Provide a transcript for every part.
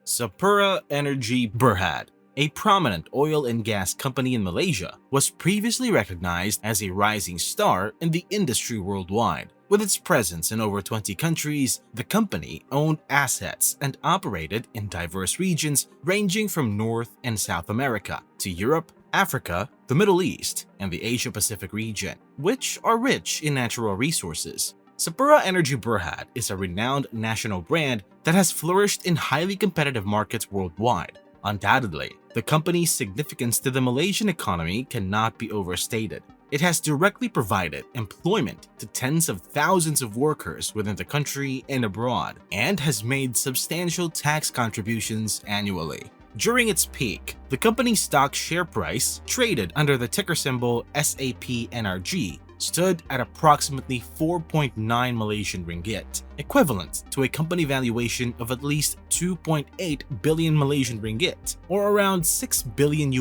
Sapura Energy Berhad, a prominent oil and gas company in Malaysia, was previously recognized as a rising star in the industry worldwide. With its presence in over 20 countries, the company owned assets and operated in diverse regions ranging from North and South America to Europe, Africa, the Middle East, and the Asia-Pacific region, which are rich in natural resources. Sapura Energy Berhad is a renowned national brand that has flourished in highly competitive markets worldwide. Undoubtedly, the company's significance to the Malaysian economy cannot be overstated. It has directly provided employment to tens of thousands of workers within the country and abroad, and has made substantial tax contributions annually. During its peak, the company's stock share price, traded under the ticker symbol SAPNRG, stood at approximately 4.9 Malaysian ringgit, equivalent to a company valuation of at least 2.8 billion Malaysian ringgit, or around $6 billion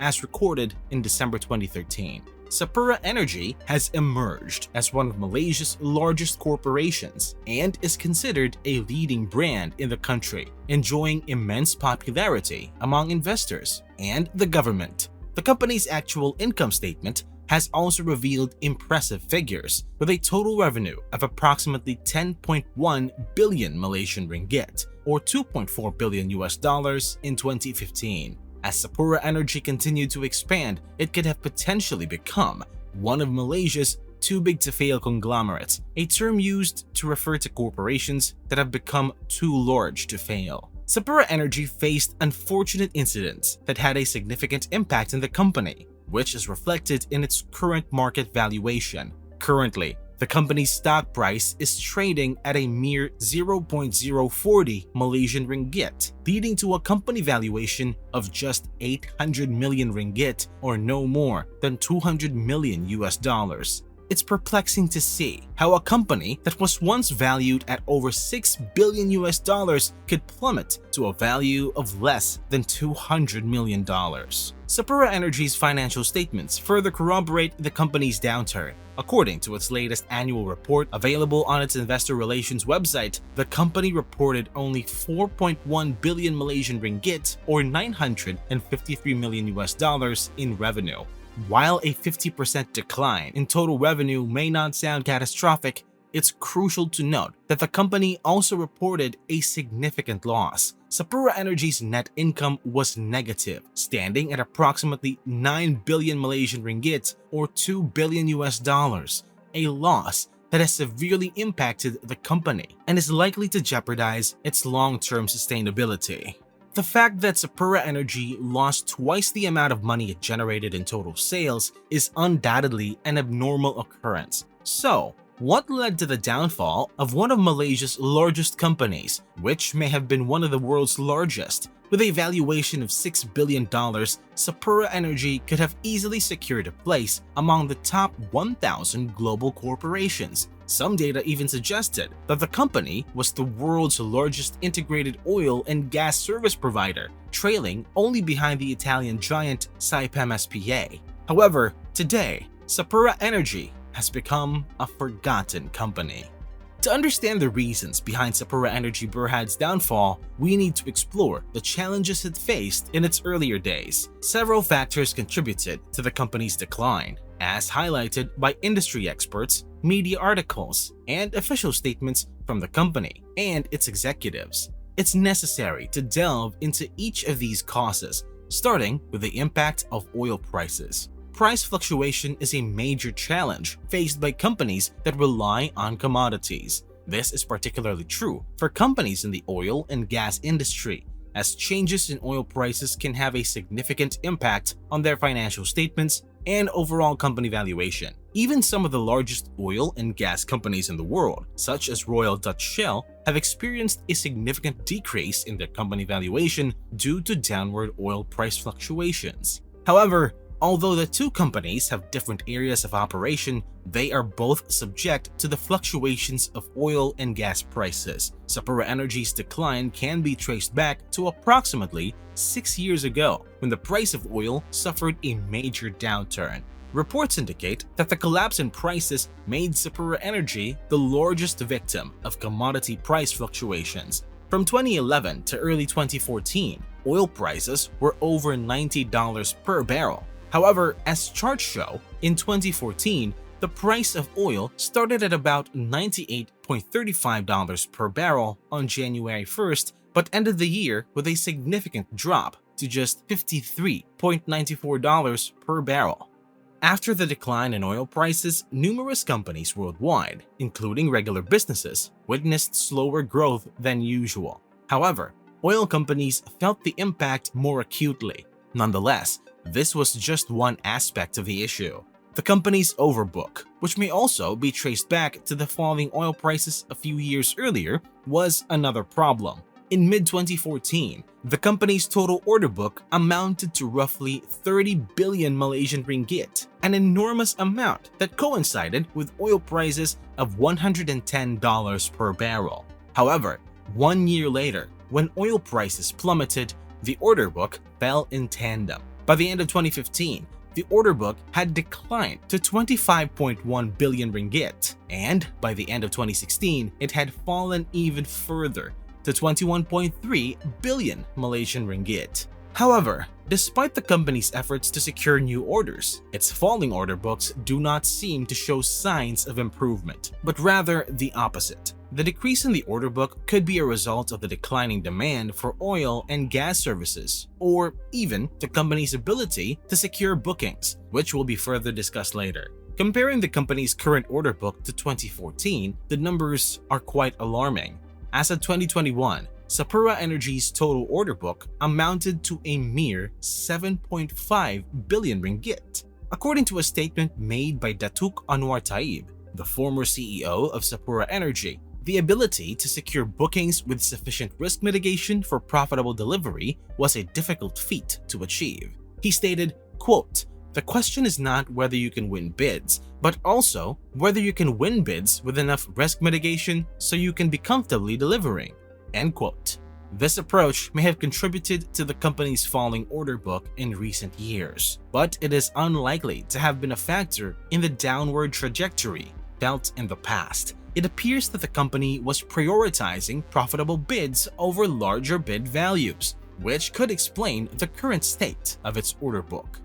as recorded in December 2013. Sapura Energy has emerged as one of Malaysia's largest corporations and is considered a leading brand in the country, enjoying immense popularity among investors and the government. The company's actual income statement has also revealed impressive figures, with a total revenue of approximately 10.1 billion Malaysian ringgit, or $2.4 billion in 2015. As Sapura Energy continued to expand, it could have potentially become one of Malaysia's too-big-to-fail conglomerates, a term used to refer to corporations that have become too large to fail. Sapura Energy faced unfortunate incidents that had a significant impact on the company, which is reflected in its current market valuation. Currently, the company's stock price is trading at a mere 0.040 Malaysian ringgit, leading to a company valuation of just 800 million ringgit, or no more than $200 million. It's perplexing to see how a company that was once valued at over $6 billion could plummet to a value of less than $200 million. Sapura Energy's financial statements further corroborate the company's downturn. According to its latest annual report available on its investor relations website, the company reported only 4.1 billion Malaysian ringgit, or $953 million in revenue. While a 50% decline in total revenue may not sound catastrophic, it's crucial to note that the company also reported a significant loss. Sapura Energy's net income was negative, standing at approximately 9 billion Malaysian ringgit, or $2 billion, a loss that has severely impacted the company and is likely to jeopardize its long-term sustainability. The fact that Sapura Energy lost twice the amount of money it generated in total sales is undoubtedly an abnormal occurrence. So, what led to the downfall of one of Malaysia's largest companies, which may have been one of the world's largest? With a valuation of $6 billion, Sapura Energy could have easily secured a place among the top 1,000 global corporations. Some data even suggested that the company was the world's largest integrated oil and gas service provider, trailing only behind the Italian giant Saipem S.p.A. However, today, Sapura Energy has become a forgotten company. To understand the reasons behind Sapura Energy Berhad's downfall, we need to explore the challenges it faced in its earlier days. Several factors contributed to the company's decline, as highlighted by industry experts, media articles, and official statements from the company and its executives. It's necessary to delve into each of these causes, starting with the impact of oil prices. Price fluctuation is a major challenge faced by companies that rely on commodities. This is particularly true for companies in the oil and gas industry, as changes in oil prices can have a significant impact on their financial statements and overall company valuation. Even some of the largest oil and gas companies in the world, such as Royal Dutch Shell, have experienced a significant decrease in their company valuation due to downward oil price fluctuations. However, although the two companies have different areas of operation, they are both subject to the fluctuations of oil and gas prices. Sapura Energy's decline can be traced back to approximately 6 years ago, when the price of oil suffered a major downturn. Reports indicate that the collapse in prices made Sapura Energy the largest victim of commodity price fluctuations. From 2011 to early 2014, oil prices were over $90 per barrel. However, as charts show, in 2014, the price of oil started at about $98.35 per barrel on January 1st, but ended the year with a significant drop to just $53.94 per barrel. After the decline in oil prices, numerous companies worldwide, including regular businesses, witnessed slower growth than usual. However, oil companies felt the impact more acutely. Nonetheless, this was just one aspect of the issue. The company's overbook, which may also be traced back to the falling oil prices a few years earlier, was another problem. In mid-2014, the company's total order book amounted to roughly 30 billion Malaysian ringgit, an enormous amount that coincided with oil prices of $110 per barrel. However, 1 year later, when oil prices plummeted, the order book fell in tandem. By the end of 2015, the order book had declined to 25.1 billion ringgit, and by the end of 2016, it had fallen even further to 21.3 billion Malaysian ringgit. However, despite the company's efforts to secure new orders, its falling order books do not seem to show signs of improvement, but rather the opposite. The decrease in the order book could be a result of the declining demand for oil and gas services, or even the company's ability to secure bookings, which will be further discussed later. Comparing the company's current order book to 2014, the numbers are quite alarming. As of 2021, Sapura Energy's total order book amounted to a mere 7.5 billion ringgit. According to a statement made by Datuk Anwar Taib, the former CEO of Sapura Energy, the ability to secure bookings with sufficient risk mitigation for profitable delivery was a difficult feat to achieve. He stated, quote, "The question is not whether you can win bids, but also whether you can win bids with enough risk mitigation so you can be comfortably delivering." End quote. This approach may have contributed to the company's falling order book in recent years, but it is unlikely to have been a factor in the downward trajectory felt in the past. It appears that the company was prioritizing profitable bids over larger bid values, which could explain the current state of its order book.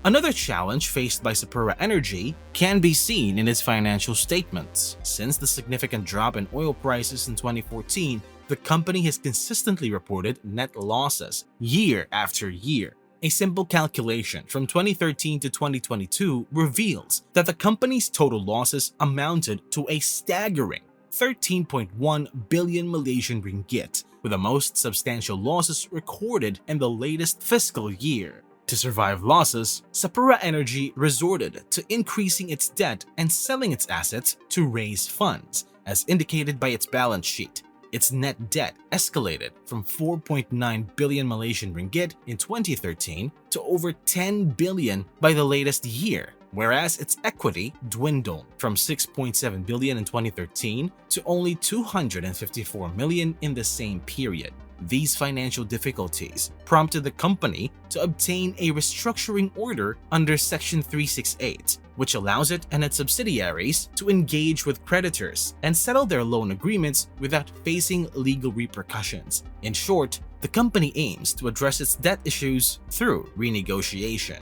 Another challenge faced by Sapura Energy can be seen in its financial statements. Since the significant drop in oil prices in 2014, the company has consistently reported net losses year after year. A simple calculation from 2013 to 2022 reveals that the company's total losses amounted to a staggering 13.1 billion Malaysian ringgit, with the most substantial losses recorded in the latest fiscal year. To survive losses, Sapura Energy resorted to increasing its debt and selling its assets to raise funds, as indicated by its balance sheet. Its net debt escalated from 4.9 billion Malaysian ringgit in 2013 to over 10 billion by the latest year, whereas its equity dwindled from 6.7 billion in 2013 to only 254 million in the same period. These financial difficulties prompted the company to obtain a restructuring order under Section 368, which allows it and its subsidiaries to engage with creditors and settle their loan agreements without facing legal repercussions. In short, the company aims to address its debt issues through renegotiation.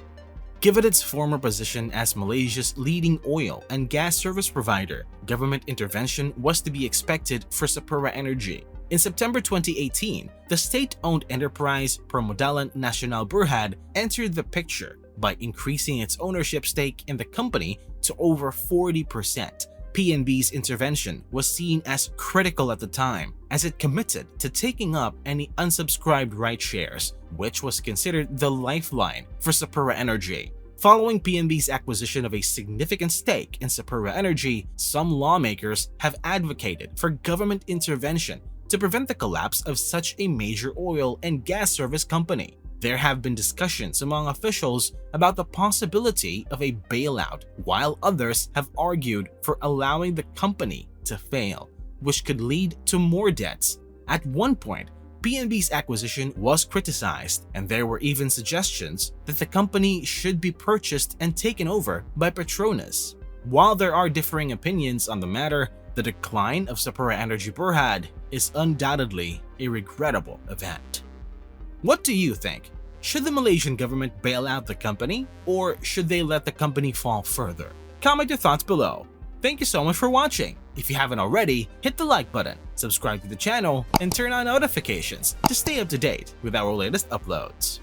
Given its former position as Malaysia's leading oil and gas service provider, government intervention was to be expected for Sapura Energy. In September 2018, the state-owned enterprise Permodalan Nasional Berhad entered the picture by increasing its ownership stake in the company to over 40%. PNB's intervention was seen as critical at the time, as it committed to taking up any unsubscribed right shares, which was considered the lifeline for Sapura Energy. Following PNB's acquisition of a significant stake in Sapura Energy, some lawmakers have advocated for government intervention to prevent the collapse of such a major oil and gas service company. There have been discussions among officials about the possibility of a bailout, while others have argued for allowing the company to fail, which could lead to more debts. At one point, PNB's acquisition was criticized, and there were even suggestions that the company should be purchased and taken over by Petronas. While there are differing opinions on the matter, The decline of Sapura Energy Berhad is undoubtedly a regrettable event. What do you think? Should the Malaysian government bail out the company, or should they let the company fall further? Comment your thoughts below. Thank you so much for watching. If you haven't already, hit the like button, subscribe to the channel, and turn on notifications to stay up to date with our latest uploads.